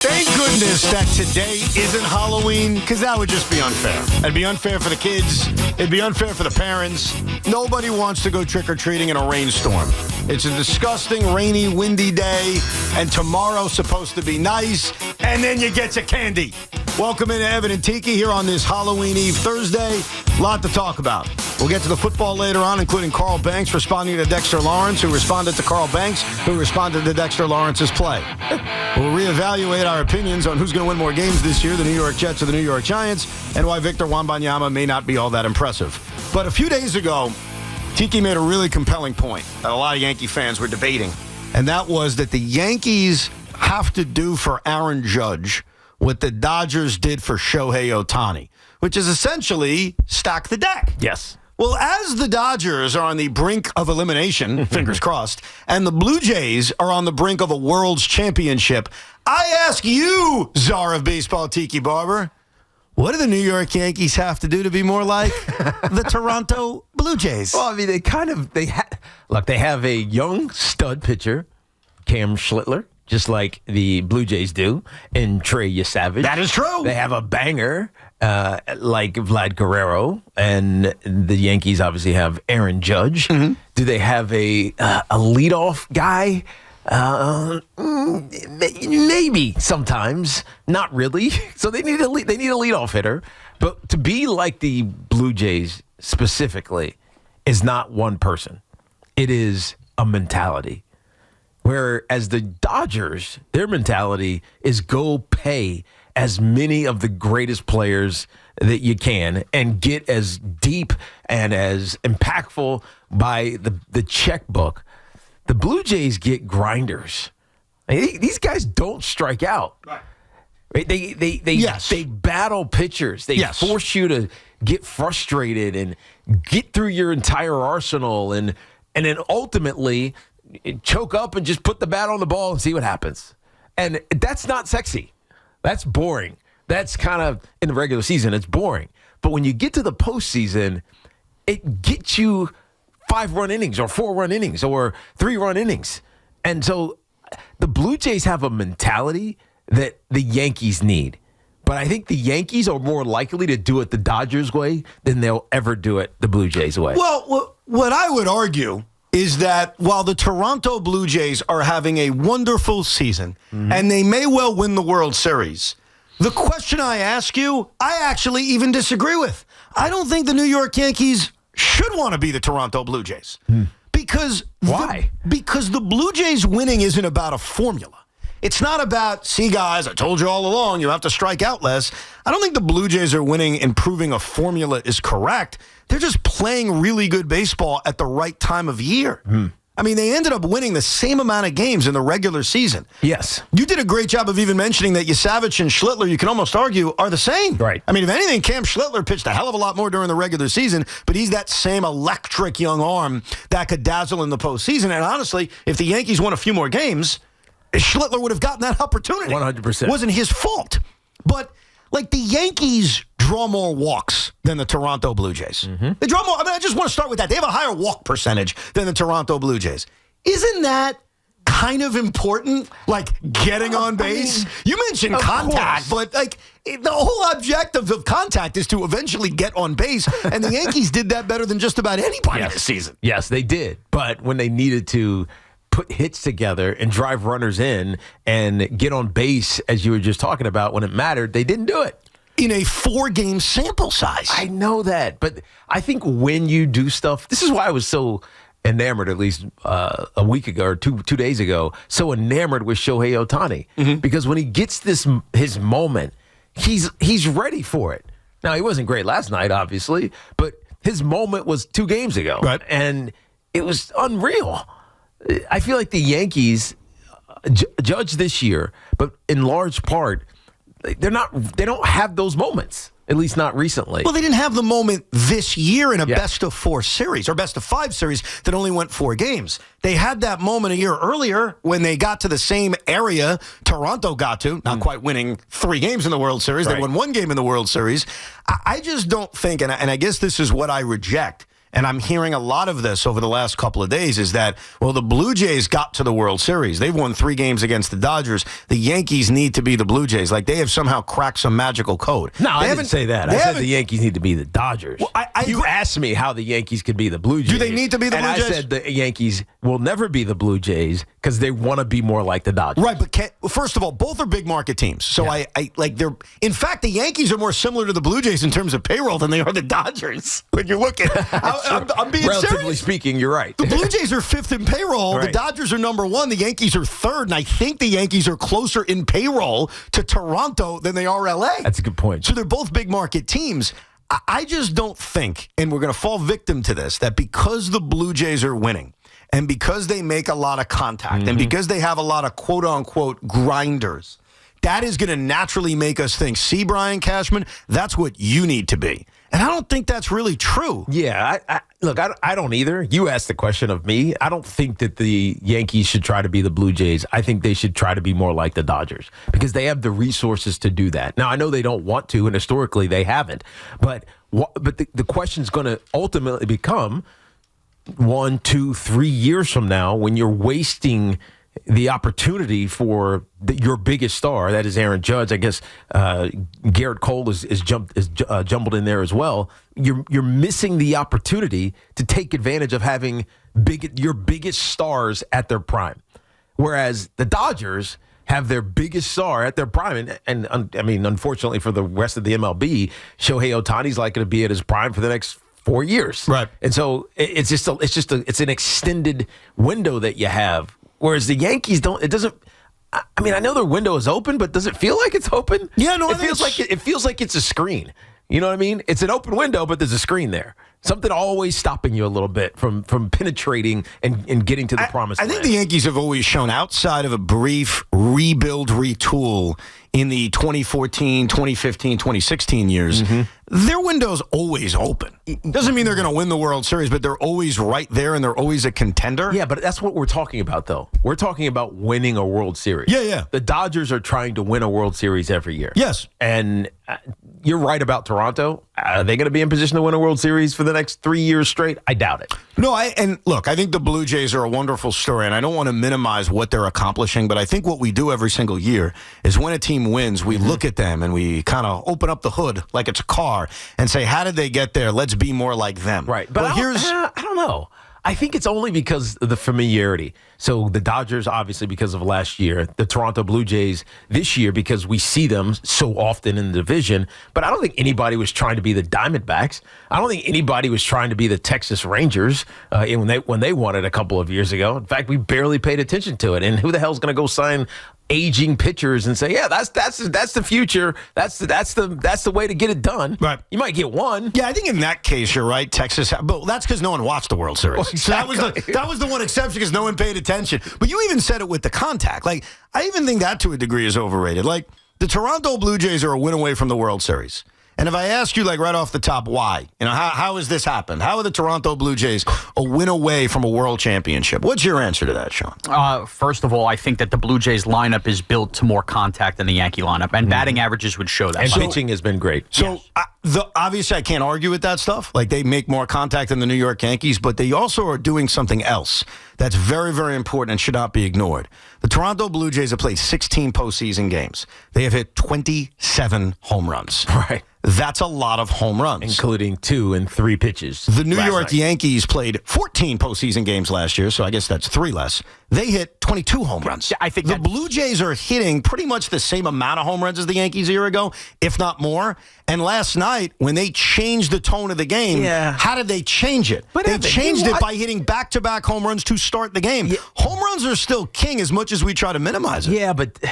Thank goodness that today isn't Halloween, because that would just be unfair. It'd be unfair for the kids. It'd be unfair for the parents. Nobody wants to go trick-or-treating in a rainstorm. It's a disgusting, rainy, windy day, and tomorrow's supposed to be nice, and then you get to candy. Welcome into Evan and Tiki here on this Halloween Eve Thursday. A lot to talk about. We'll get to the football later on, including Carl Banks responding to Dexter Lawrence, who responded to Carl Banks, who responded to Dexter Lawrence's play. We'll reevaluate our opinions on who's going to win more games this year, the New York Jets or the New York Giants, and why Victor Wembanyama may not be all that impressive. But a few days ago, Tiki made a really compelling point that a lot of Yankee fans were debating, and that was that the Yankees have to do for Aaron Judge what the Dodgers did for Shohei Ohtani, which is essentially stack the deck. Yes. Well, as the Dodgers are on the brink of elimination, fingers crossed, and the Blue Jays are on the brink of a world's championship, I ask you, Czar of Baseball, Tiki Barber, what do the New York Yankees have to do to be more like the Toronto Blue Jays? Well, I mean, they have a young stud pitcher, Cam Schlittler, just like the Blue Jays do, and Trey Jusavage. That is true. They have a banger like Vlad Guerrero, and the Yankees obviously have Aaron Judge. Mm-hmm. Do they have a leadoff guy? Maybe sometimes, not really. So they need a leadoff hitter. But to be like the Blue Jays specifically is not one person. It is a mentality. Whereas the Dodgers, their mentality is go pay as many of the greatest players that you can and get as deep and as impactful by the checkbook. The Blue Jays get grinders. These guys don't strike out. Right? They battle pitchers. They force you to get frustrated and get through your entire arsenal and then ultimately choke up and just put the bat on the ball and see what happens. And that's not sexy. That's boring. That's kind of, in the regular season, it's boring. But when you get to the postseason, it gets you 5-run innings or 4-run innings or 3-run innings. And so the Blue Jays have a mentality that the Yankees need. But I think the Yankees are more likely to do it the Dodgers way than they'll ever do it the Blue Jays way. Well, what I would argue is that while the Toronto Blue Jays are having a wonderful season, and they may well win the World Series, the question I ask you, I actually even disagree with. I don't think the New York Yankees should want to be the Toronto Blue Jays. Because why? Because the Blue Jays winning isn't about a formula. It's not about, see, guys, I told you all along, you have to strike out less. I don't think the Blue Jays are winning and proving a formula is correct. They're just playing really good baseball at the right time of year. I mean, they ended up winning the same amount of games in the regular season. Yes. You did a great job of even mentioning that Jusavage and Schlittler, you can almost argue, are the same. Right. I mean, if anything, Cam Schlittler pitched a hell of a lot more during the regular season, but he's that same electric young arm that could dazzle in the postseason. And honestly, if the Yankees won a few more games, Schlittler would have gotten that opportunity. 100%. It wasn't his fault. But, like, the Yankees draw more walks than the Toronto Blue Jays. They draw more. I mean, I just want to start with that. They have a higher walk percentage than the Toronto Blue Jays. Isn't that kind of important? Like, getting on base? You mentioned contact, but, like, the whole objective of contact is to eventually get on base, and the Yankees did that better than just about anybody this season. Yes, they did. But when they needed to put hits together and drive runners in and get on base, as you were just talking about, when it mattered, they didn't do it. In a 4-game sample size. I know that, but I think when you do stuff, this is why I was so enamored, at least a week ago or two days ago, so enamored with Shohei Ohtani. Because when he gets his moment, he's ready for it. Now, he wasn't great last night, obviously, but his moment was 2 games ago. Right. And it was unreal. I feel like the Yankees judge this year, but in large part, they don't have those moments, at least not recently. Well, they didn't have the moment this year in a best-of-4 series or best-of-5 series that only went 4 games. They had that moment a year earlier when they got to the same area Toronto got to, not quite winning 3 games in the World Series. They won 1 game in the World Series. I just don't think, and I guess this is what I reject, and I'm hearing a lot of this over the last couple of days, is that, well, the Blue Jays got to the World Series. They've won 3 games against the Dodgers. The Yankees need to be the Blue Jays. Like, they have somehow cracked some magical code. No, I didn't say that. I said the Yankees need to be the Dodgers. Well, you asked me how the Yankees could be the Blue Jays. Do they need to be the Blue Jays? And I said the Yankees will never be the Blue Jays because they want to be more like the Dodgers. Right, but first of all, both are big market teams. So I like they're. In fact, the Yankees are more similar to the Blue Jays in terms of payroll than they are the Dodgers. When you look at, I'm being Relatively serious. speaking, you're right. The Blue Jays are 5th in payroll. Right. The Dodgers are number 1. The Yankees are 3rd, and I think the Yankees are closer in payroll to Toronto than they are LA. That's a good point. So they're both big market teams. I just don't think, and we're going to fall victim to this, that because the Blue Jays are winning and because they make a lot of contact and because they have a lot of quote-unquote grinders, that is going to naturally make us think, see, Brian Cashman, that's what you need to be. And I don't think that's really true. Yeah, I don't either. You asked the question of me. I don't think that the Yankees should try to be the Blue Jays. I think they should try to be more like the Dodgers because they have the resources to do that. Now, I know they don't want to, and historically they haven't. But the question's going to ultimately become 1, 2, 3 years from now when you're wasting the opportunity for your biggest star, that is Aaron Judge. I guess Garrett Cole is jumbled in there as well. You're missing the opportunity to take advantage of having your biggest stars at their prime, whereas the Dodgers have their biggest star at their prime, and I mean, unfortunately for the rest of the MLB, Shohei Ohtani's likely to be at his prime for the next 4 years, right? And so it's an extended window that you have. Whereas the Yankees don't. It doesn't. I mean, I know their window is open, but does it feel like it's open? Yeah, no. It feels like it's a screen. You know what I mean? It's an open window, but there's a screen there. Something always stopping you a little bit from penetrating and getting to the promised land. I think the Yankees have always shown, outside of a brief rebuild, retool in the 2014, 2015, 2016 years, their window's always open. Doesn't mean they're going to win the World Series, but they're always right there and they're always a contender. Yeah, but that's what we're talking about, though. We're talking about winning a World Series. Yeah. The Dodgers are trying to win a World Series every year. Yes. And you're right about Toronto. Are they going to be in position to win a World Series for the next 3 years straight? I doubt it. No, and look, I think the Blue Jays are a wonderful story, and I don't want to minimize what they're accomplishing, but I think what we do every single year is when a team wins, we look at them and we kind of open up the hood like it's a car and say, how did they get there? Let's be more like them. Right. But I don't know. I think it's only because of the familiarity. So the Dodgers, obviously, because of last year. The Toronto Blue Jays this year because we see them so often in the division. But I don't think anybody was trying to be the Diamondbacks. I don't think anybody was trying to be the Texas Rangers when they won it a couple of years ago. In fact, we barely paid attention to it. And who the hell's going to go sign aging pitchers and say, yeah, that's the future. That's the way to get it done. Right. You might get one. Yeah, I think in that case you're right. Texas, but that's because no one watched the World Series. Well, exactly. So that was the one exception because no one paid attention. But you even said it with the contact. Like, I even think that to a degree is overrated. Like, the Toronto Blue Jays are a win away from the World Series. And if I ask you, like, right off the top, why? You know, how has this happened? How are the Toronto Blue Jays a win away from a world championship? What's your answer to that, Sean? First of all, I think that the Blue Jays lineup is built to more contact than the Yankee lineup, and batting averages would show that. And pitching has been great. So, obviously, I can't argue with that stuff. Like, they make more contact than the New York Yankees, but they also are doing something else that's very, very important and should not be ignored. The Toronto Blue Jays have played 16 postseason games. They have hit 27 home runs. Right. That's a lot of home runs. Including 2 and 3 pitches. The New York Yankees played 14 postseason games last year, so I guess that's 3 less. They hit 22 home runs. I think the Blue Jays are hitting pretty much the same amount of home runs as the Yankees a year ago, if not more. And last night, when they changed the tone of the game, how did they change it? They changed it by hitting back-to-back home runs to start the game. Yeah. Home runs are still king as much as we try to minimize it. Yeah, but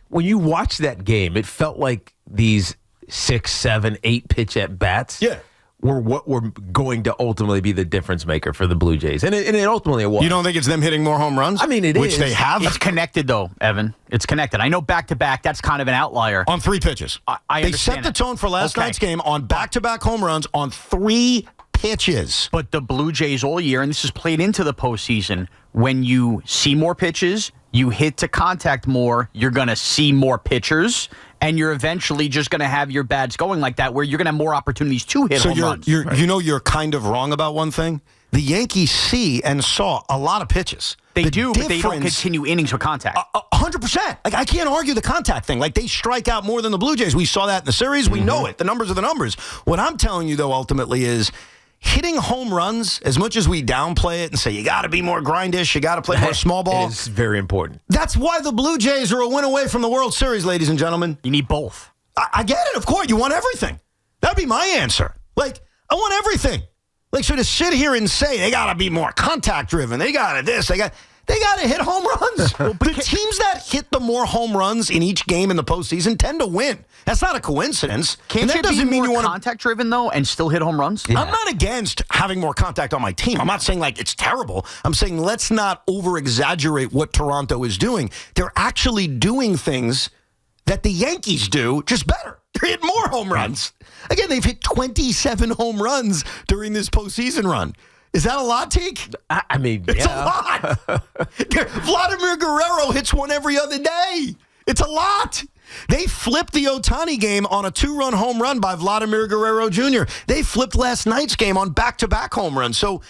when you watch that game, it felt like these 6, 7, 8 pitch at bats were what were going to ultimately be the difference maker for the Blue Jays. And it ultimately was. You don't think it's them hitting more home runs? I mean, which they have? It's connected, though, Evan. It's connected. I know back-to-back, that's kind of an outlier. On 3 pitches. I they set the tone for last night's game on back-to-back home runs on 3 pitches. But the Blue Jays all year, and this is played into the postseason, when you see more pitches, you hit to contact more, you're going to see more pitchers, and you're eventually just going to have your bats going like that, where you're going to have more opportunities to hit home runs. You're kind of wrong about one thing. The Yankees see and saw a lot of pitches. They do, but they don't continue innings with contact. 100%. Like, I can't argue the contact thing. Like, they strike out more than the Blue Jays. We saw that in the series. We know it. The numbers are the numbers. What I'm telling you, though, ultimately is hitting home runs, as much as we downplay it and say, you got to be more grindish, you got to play more small ball. It is very important. That's why the Blue Jays are a win away from the World Series, ladies and gentlemen. You need both. I get it. Of course, you want everything. That'd be my answer. Like, I want everything. Like, so to sit here and say they got to be more contact driven, they got to this, they got to hit home runs. The teams that hit the more home runs in each game in the postseason tend to win. That's not a coincidence. Can't you be more contact driven, though, and still hit home runs? Yeah. I'm not against having more contact on my team. I'm not saying, like, it's terrible. I'm saying let's not over-exaggerate what Toronto is doing. They're actually doing things that the Yankees do, just better. They're hitting more home runs. Again, they've hit 27 home runs during this postseason run. Is that a lot, Teak? I mean, it's a lot. Vladimir Guerrero hits one every other day. It's a lot. They flipped the Ohtani game on a 2-run home run by Vladimir Guerrero Jr. They flipped last night's game on back-to-back home runs. So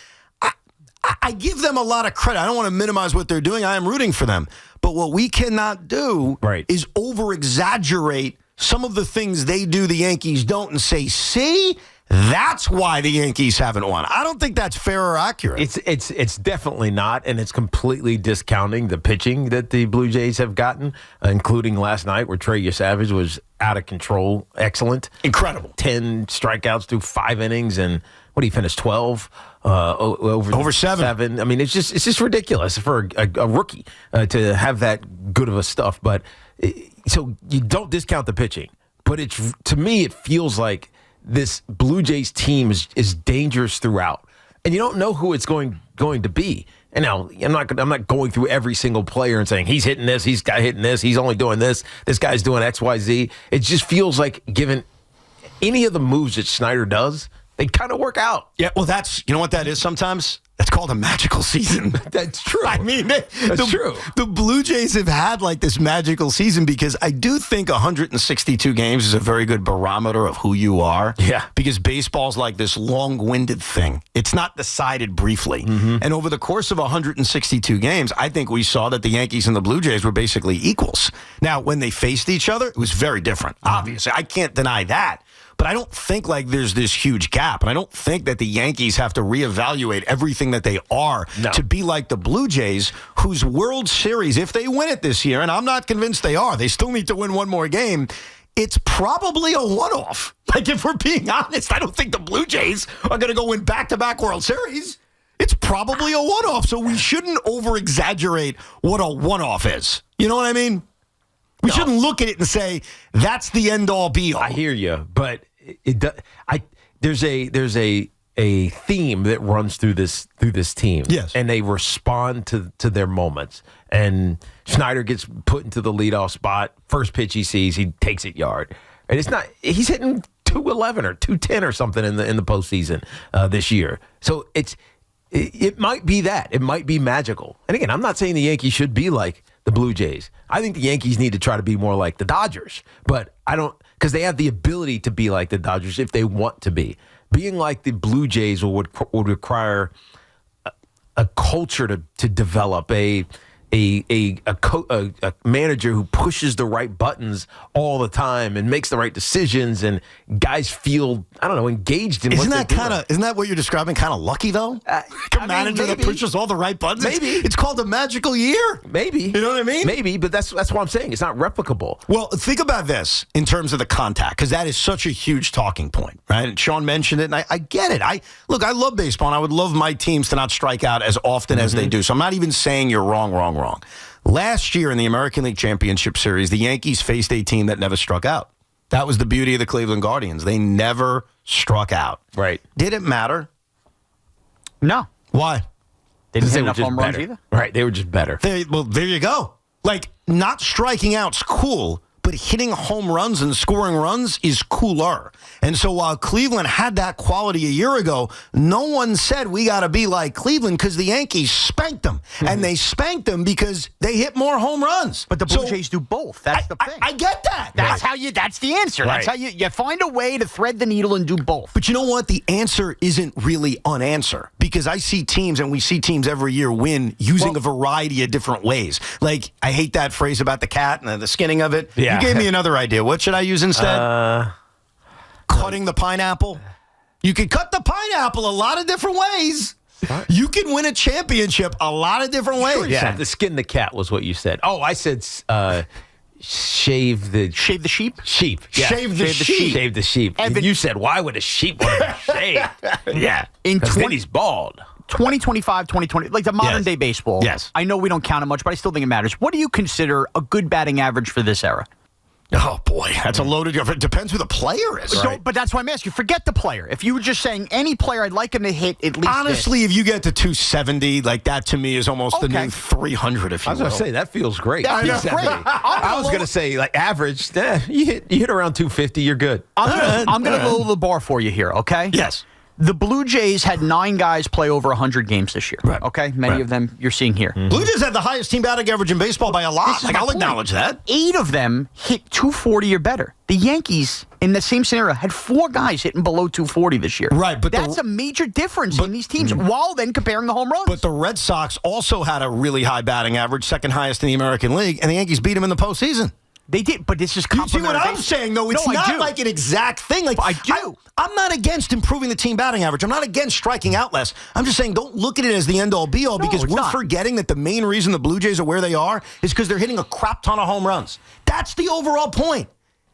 I give them a lot of credit. I don't want to minimize what they're doing. I am rooting for them. But what we cannot do is over-exaggerate some of the things they do the Yankees don't and say, see, that's why the Yankees haven't won. I don't think that's fair or accurate. It's definitely not, and it's completely discounting the pitching that the Blue Jays have gotten, including last night where Trey Jusavage was out of control. Excellent. Incredible. 10 strikeouts through 5 innings, and what did he finish, 12? Over 7. I mean, it's just ridiculous for a rookie to have that good of a stuff. But so you don't discount the pitching, but to me it feels like this Blue Jays team is dangerous throughout, and you don't know who it's going to be. And now I'm not going through every single player and saying he's hitting this, he's hitting this, he's only doing this, this guy's doing X, Y, Z. It just feels like given any of the moves that Snyder does, they kind of work out. Yeah, well, you know what that is sometimes? That's called a magical season. That's true. I mean, that's true. The Blue Jays have had like this magical season because I do think 162 games is a very good barometer of who you are. Yeah. Because baseball's like this long-winded thing. It's not decided briefly. Mm-hmm. And over the course of 162 games, I think we saw that the Yankees and the Blue Jays were basically equals. Now, when they faced each other, it was very different. Obviously, I can't deny that. But I don't think like there's this huge gap. And I don't think that the Yankees have to reevaluate everything that they are to be like the Blue Jays, whose World Series, if they win it this year, and I'm not convinced they are, they still need to win one more game, it's probably a one-off. Like, if we're being honest, I don't think the Blue Jays are going to go win back-to-back World Series. It's probably a one-off. So we shouldn't over-exaggerate what a one-off is. You know what I mean? We shouldn't look at it and say, that's the end-all, be-all. I hear you, but there's a theme that runs through this team. Yes. And they respond to their moments. And Schneider gets put into the leadoff spot. First pitch he sees, he takes it yard. And he's hitting 211 or 210 or something in the postseason this year. So it might be that. It might be magical. And again, I'm not saying the Yankees should be like the Blue Jays. I think the Yankees need to try to be more like the Dodgers. But I don't, because they have the ability to be like the Dodgers if they want to be. Being like the Blue Jays would require a culture to develop, a manager who pushes the right buttons all the time and makes the right decisions, and guys feel, I don't know, engaged in isn't that what you're describing? Kind of lucky though. A manager that pushes all the right buttons. Maybe it's called a magical year. Maybe, you know what I mean? Maybe, but that's what I'm saying. It's not replicable. Well, think about this in terms of the contact, because that is such a huge talking point, right? And Sean mentioned it, and I get it. I love baseball, and I would love my teams to not strike out as often as they do. So I'm not even saying you're wrong. Last year in the American League Championship Series, the Yankees faced a team that never struck out. That was the beauty of the Cleveland Guardians. They never struck out. Right. Did it matter? No. Why? They didn't hit enough home runs either. Right. They were just better. There you go. Like, not striking out's cool, but hitting home runs and scoring runs is cooler. And so while Cleveland had that quality a year ago, no one said we got to be like Cleveland because the Yankees spanked them. And they spanked them because they hit more home runs. But the Blue Jays do both. That's the thing. I get that. That's how you. That's the answer. Right. That's how you find a way to thread the needle and do both. But you know what? The answer isn't really unanswer because I see teams, and we see teams every year win using a variety of different ways. Like, I hate that phrase about the cat and the skinning of it. Yeah. You gave me another idea. What should I use instead? Cutting the pineapple. You can cut the pineapple a lot of different ways. You can win a championship a lot of different ways. Yeah, the skin the cat was what you said. Oh, I said shave the Shave the sheep? sheep. Yeah. Shave the sheep. Shave the sheep. And you said, why would a sheep want to be shaved? Yeah. In Because then he's bald. 2025, 2020, like the modern day baseball. Yes. I know we don't count it much, but I still think it matters. What do you consider a good batting average for this era? Oh, boy. That's a loaded... It depends who the player is. But that's why I'm asking you. Forget the player. If you were just saying any player, I'd like him to hit at least Honestly, if you get to 270, like that to me is almost the Okay. new 300, if you I was will. going to say, that feels great. That feels 270. great. I was going to say, like, average, you hit around 250, you're good. I'm going to lower the bar for you here, okay? Yes. The Blue Jays had 9 guys play over 100 games this year. Right. Okay? Many of them you're seeing here. Blue Jays had the highest team batting average in baseball by a lot. This is my I'll point. acknowledge that. 8 of them hit 240 or better. The Yankees, in the same scenario, had 4 guys hitting below 240 this year. Right, but that's a major difference in these teams, while then comparing the home runs. But the Red Sox also had a really high batting average, second highest in the American League, and the Yankees beat them in the postseason. They did, but this is You see what complementary. I'm saying, though? It's No, I not do. like an exact thing. Like I do. I'm not against improving the team batting average. I'm not against striking out less. I'm just saying don't look at it as the end-all, be-all, No, because it's we're not. forgetting that the main reason the Blue Jays are where they are is because they're hitting a crap ton of home runs. That's the overall point.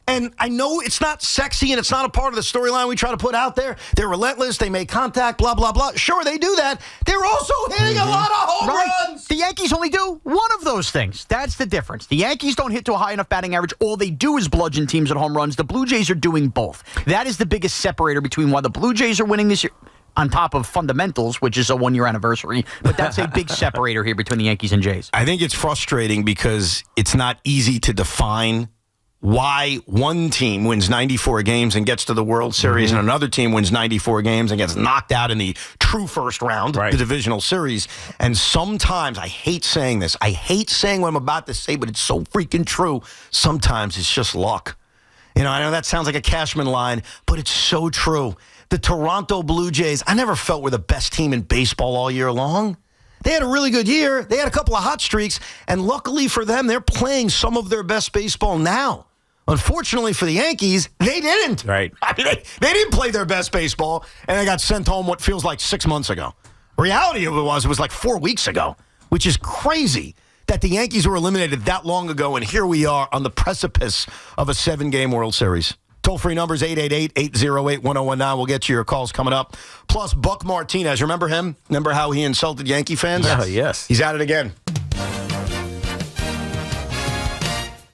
And I know it's not sexy and it's not a part of the storyline we try to put out there. They're relentless. They make contact, blah, blah, blah. Sure, they do that. They're also hitting a lot of home runs. The Yankees only do one of those things. That's the difference. The Yankees don't hit to a high enough batting average. All they do is bludgeon teams at home runs. The Blue Jays are doing both. That is the biggest separator between why the Blue Jays are winning this year, on top of fundamentals, which is a 1-year anniversary. But that's a big separator here between the Yankees and Jays. I think it's frustrating because it's not easy to define why one team wins 94 games and gets to the World Series and another team wins 94 games and gets knocked out in the true first round, the divisional series. And sometimes, I hate saying this, I hate saying what I'm about to say, but it's so freaking true. Sometimes it's just luck. You know, I know that sounds like a Cashman line, but it's so true. The Toronto Blue Jays, I never felt were the best team in baseball all year long. They had a really good year. They had a couple of hot streaks, and luckily for them, they're playing some of their best baseball now. Unfortunately for the Yankees, they didn't. Right. I mean, they didn't play their best baseball, and they got sent home what feels like 6 months ago. Reality of it was like 4 weeks ago, which is crazy that the Yankees were eliminated that long ago, and here we are on the precipice of a 7-game World Series. Toll-free numbers 888-808-1019. We'll get to your calls coming up. Plus, Buck Martinez. Remember him? Remember how he insulted Yankee fans? Oh, yes. He's at it again.